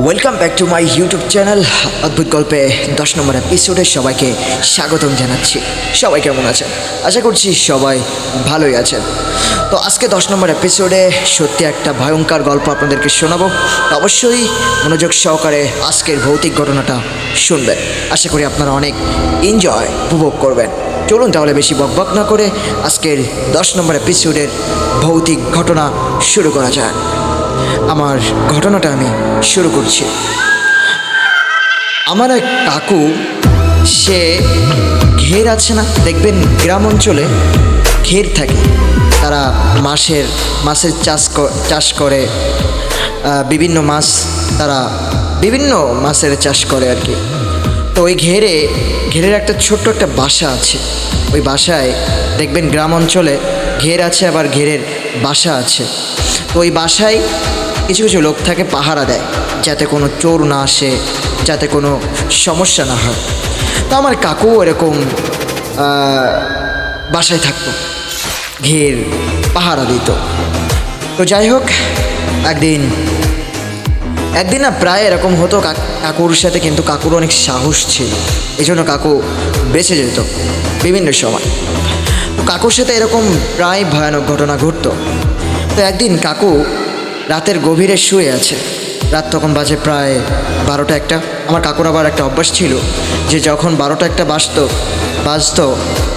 Welcome back to my YouTube channel অদ্ভুত গল্পে 10 নম্বর এপিসোডে সবাইকে স্বাগতম জানাচ্ছি। সবাই কেমন আছেন? আশা করছি সবাই ভালোই আছেন। তো আজকে 10 নম্বর এপিসোডে সত্যি একটা ভয়ঙ্কর গল্প আপনাদেরকে শোনাবো। অবশ্যই মনোযোগ সহকারে আজকের ভৌতিক ঘটনাটা শুনবেন। আশা করি আপনারা অনেক এনজয় উপভোগ করবেন। চলুন তাহলে বেশি বকবক না করে আজকের 10 নম্বর এপিসোডের ভৌতিক ঘটনা শুরু করা যায়। আমার ঘটনাটা আমি শুরু করছি। আমার এক কাকু, সে ঘের আছে না, দেখবেন গ্রাম অঞ্চলে ঘের থাকে, তারা মাছের চাষ করে, বিভিন্ন মাছ, তারা বিভিন্ন মাছের চাষ করে আর কি। তো ওই ঘেরের একটা ছোট্ট একটা বাসা আছে। ওই বাসায় দেখবেন গ্রাম অঞ্চলে ঘের আছে, আবার ঘেরের বাসা আছে। তো ওই বাসায় কিছু কিছু লোক থাকে, পাহারা দেয় যাতে কোনো চোর না আসে, যাতে কোনো সমস্যা না হয়। তো আমার কাকু এরকম বাসায় থাকতো, ঘের পাহারা দিত। তো যাই হোক, একদিন না প্রায় এরকম হতো কাকুর সাথে, কিন্তু কাকুর অনেক সাহস ছিল, এই জন্য কাকু বেঁচে যেত বিভিন্ন সময়। তো কাকুর সাথে এরকম প্রায় ভয়ানক ঘটনা ঘটতো। তো একদিন কাকু রাতের গভীরে শুয়ে আছে। রাত তখন বাজে প্রায় 12টা 1টা। আমার কাকুর আবার একটা অভ্যাস ছিল যে যখন 12টা 1টা বাজতো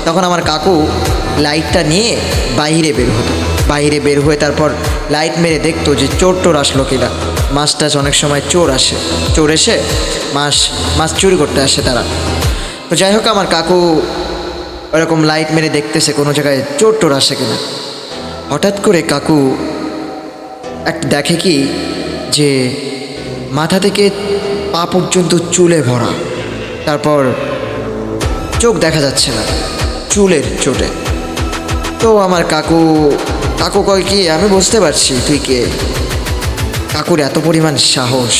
তখন আমার কাকু লাইটটা নিয়ে বাইরে বের হয়ে তারপর লাইট মেরে দেখতো যে চোর টোর আসলো কিনা। মাছ টাছ অনেক সময় চোর এসে মাছ চুরি করতে আসে তারা। তো যাই হোক, আমার কাকু ওরকম লাইট মেরে দেখতেছে কোনো জায়গায় চোর টোর আসে কিনা। হঠাৎ করে কাকু দেখে কি যে মাথা থেকে পা পর্যন্ত চুলে ভরা, তারপর চোখ দেখা যাচ্ছে না চুলের চোটে। তো আমার কাকু কয় কি, আমি বুঝতে পারছি তুই কে। কাকুর এত পরিমাণ সাহস,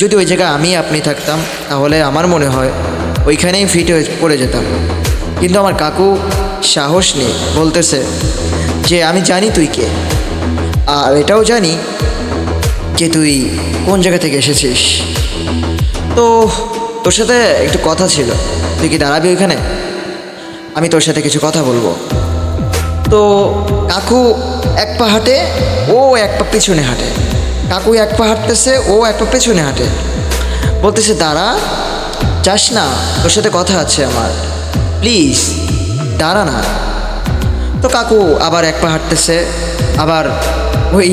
যদি ওই জায়গায় আপনি থাকতাম তাহলে আমার মনে হয় ওইখানেই ফিট হয়ে পড়ে যেতাম। কিন্তু আমার কাকু সাহস নিয়ে বলতেছে যে আমি জানি তুই কে, আর এটাও জানি যে তুই কোন জায়গা থেকে এসেছিস। তো তোর সাথে একটু কথা ছিল, তুই কি দাঁড়াবি ওইখানে? আমি তোর সাথে কিছু কথা বলবো। তো কাকু এক পা হাঁটে, ও এক পা পিছনে হাঁটে। কাকু এক পা হাঁটতেছে, ও এক পা পেছনে হাঁটে। বলতেছে দাঁড়া, যাস না, তোর সাথে কথা আছে আমার, প্লিজ দাঁড়া না। তো কাকু আবার এক পা হাঁটতেছে, আবার ওই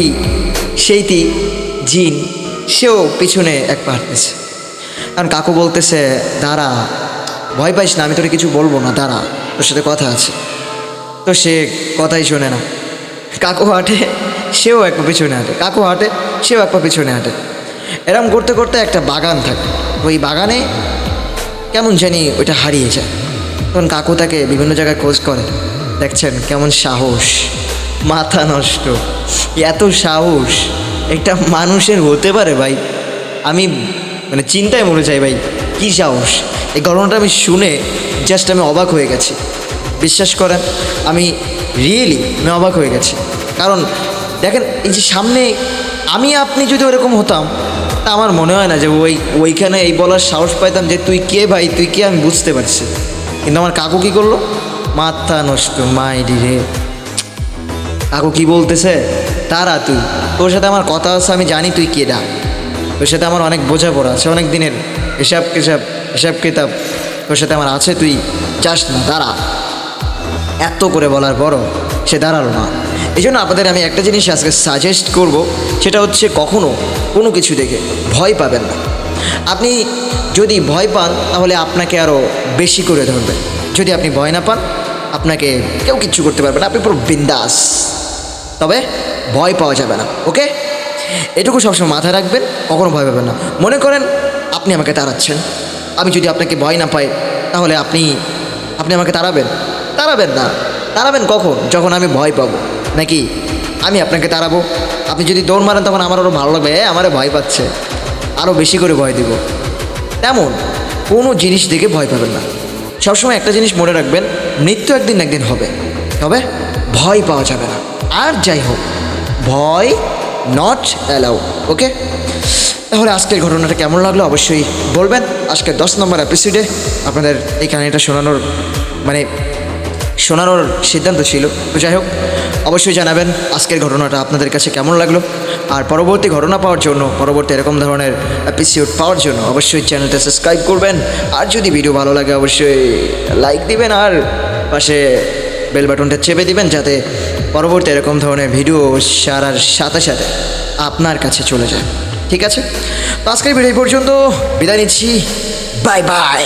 সেইটি জিন, সেও পিছনে এক পা হাঁটতেছে। কারণ কাকু বলতেছে দাঁড়া, ভয় পাইস না, আমি তোর কিছু বলবো না, দাঁড়া, তোর সাথে কথা আছে। তো সে কথাই শোনে না। কাকু হাঁটে, সেও এক পা পিছনে হাঁটে, কাকু হাঁটে, সেও এক পা পিছনে হাঁটে। এরম করতে করতে একটা বাগান থাকে, ওই বাগানে কেমন জানি ওইটা হারিয়ে যায়। তখন কাকু তাকে বিভিন্ন জায়গায় খোঁজ করে। দেখছেন কেমন সাহস, মাথা নষ্ট, এত সাহস একটা মানুষের হতে পারে ভাই? আমি চিন্তায় মরে যাই ভাই, কী সাহস! এই ঘটনাটা আমি শুনে জাস্ট আমি অবাক হয়ে গেছি। বিশ্বাস করেন, আমি অবাক হয়ে গেছি। কারণ দেখেন, এই যে সামনে আপনি যদি ওরকম হতাম, তা আমার মনে হয় না যে ওইখানে এই বলার সাহস পাইতাম যে তুই কে ভাই, তুই কে, আমি বুঝতে পারছি। কিন্তু আমার কাকু কী করলো, মাথা নষ্ট মাইরি রে। কাকু কি বলতেছে, তারা তুই, তোর সাথে আমার কথা আছে, আমি জানি তুই কেডা, তোর সাথে আমার অনেক বোঝাপড়া আছে, অনেক দিনের হিসাব কিতাব তোর সাথে আমার আছে, তুই যাস না, দাঁড়া। এত করে বলার পরও সে দাঁড়ালো না। এই জন্য আপনাদের আমি একটা জিনিস আজকে সাজেস্ট করব, সেটা হচ্ছে কখনো কোনো কিছু দেখে ভয় পাবেন না। আপনি যদি ভয় পান তাহলে আপনাকে আরও বেশি করে ধরবে। যদি আপনি ভয় না পান, আপনাকে কেউ কিচ্ছু করতে পারবে না, আপনি পুরো বিন্দাস। তবে ভয় পাওয়া যাবে না, ওকে? এটুকু সবসময় মাথায় রাখবেন, কখনো ভয় পাবেন না। মনে করেন আপনি আমাকে তাড়াচ্ছেন, আমি যদি আপনাকে ভয় না পাই তাহলে আপনি আমাকে তাড়াবেন না। তাড়াবেন কখন? যখন আমি ভয় পাবো, নাকি আমি আপনাকে তাড়াবো। আপনি যদি দৌড় মারেন তখন আমার আরও ভালো লাগবে, আমারে ভয় পাচ্ছে, আরও বেশি করে ভয় দেব। তেমন কোনো জিনিস দেখে ভয় পাবেন না। সবসময় একটা জিনিস মনে রাখবেন, মৃত্যু একদিন না একদিন হবে, তবে ভয় পাওয়া যাবে না। আর যাই হোক, ভয় নট অ্যালাউড, ওকে? তাহলে আজকের ঘটনাটা কেমন লাগলো অবশ্যই বলবেন। আজকের 10 নম্বর এপিসোডে আপনাদের এই কাহিনীটা শোনানোর সিদ্ধান্ত ছিল। তো যাই হোক, অবশ্যই জানাবেন আজকের ঘটনাটা আপনাদের কাছে কেমন লাগলো। আর পরবর্তী ঘটনা পাওয়ার জন্য, পরবর্তী এরকম ধরনের এপিসোড পাওয়ার জন্য অবশ্যই চ্যানেলটা সাবস্ক্রাইব করবেন। আর যদি ভিডিও ভালো লাগে অবশ্যই লাইক দিবেন আর পাশে বেল বাটনটা চেপে দিবেন, যাতে পরবর্তী এরকম ধরনের ভিডিও সারার সাথে সাথে আপনার কাছে চলে যায়। ঠিক আছে, তো আজকের ভিডিও পর্যন্ত বিদায় নিচ্ছি। Bye bye.